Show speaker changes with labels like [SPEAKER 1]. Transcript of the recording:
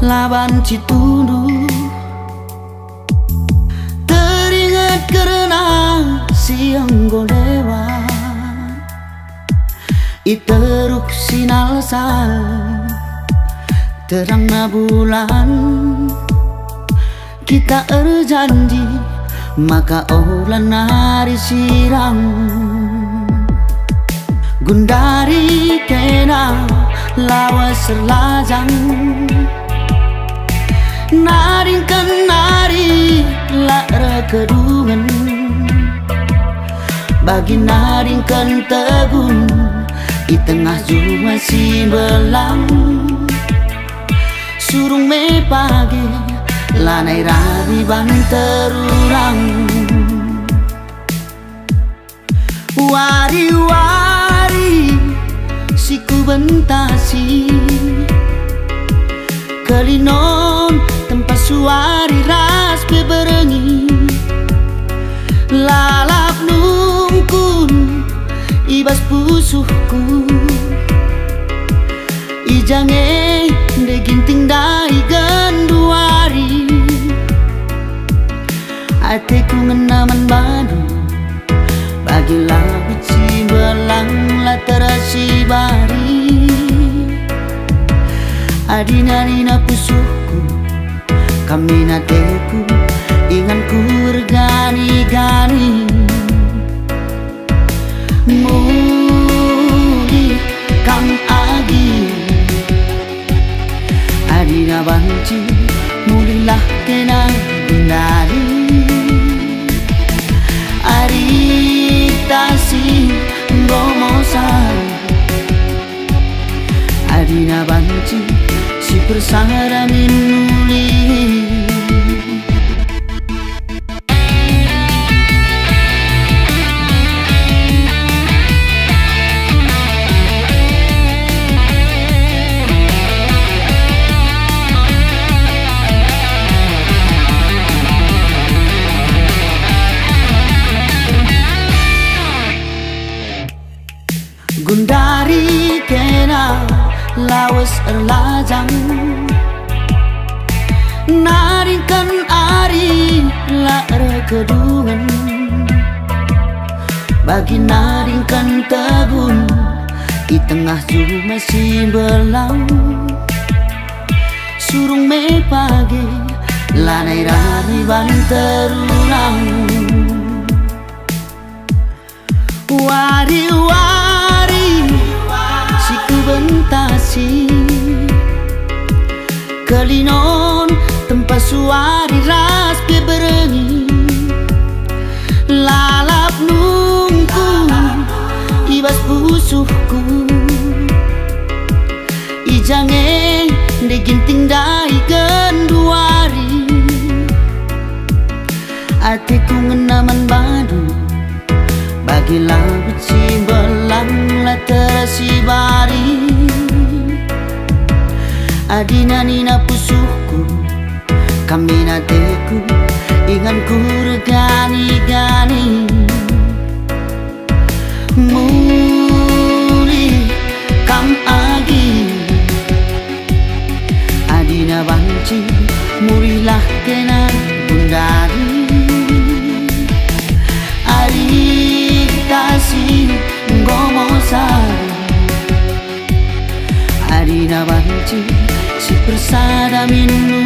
[SPEAKER 1] laban citunu. Teringat karena siang golewat iteruk sinal sal terangna bulan. Kita erjanji maka ulan hari sirang gundari kena lawas serlajang naringkan nari lara kedungan bagi naringkan tegun di tengah juma si belang surung me pagi lanai rabi banterurang wari-wari siku bentasi kelinon tempat suari ras beberengi lalap nungkun ibas pusuhku ijange deginting dai ganduari hatiku ngenaman badu bagilah bici belang laterasi bari adina nina pusuhku kami nateku inganku bergani-gani muli kang agi adina banci mulilah kena bundari aritasi ngomosan adina banci si persara minuli. Gundari kena lawas erlajang naringkan ari lara kedungan bagi naringkan tabun di tengah juma si belang surung me pagi lanai rani banterurang wari-wari siku bentasi kelinon tempat suari ras beberengi lalap nungku ibas pusuhku ijange deginting dai ganduari hatiku ngenaman badu bagilah bici belang laterasi bari adina nina pusuhku kami nateku inganku regani-gani muli kam agi adina banci murilah kena bundari aritasi ngomosan adina banci si persada minum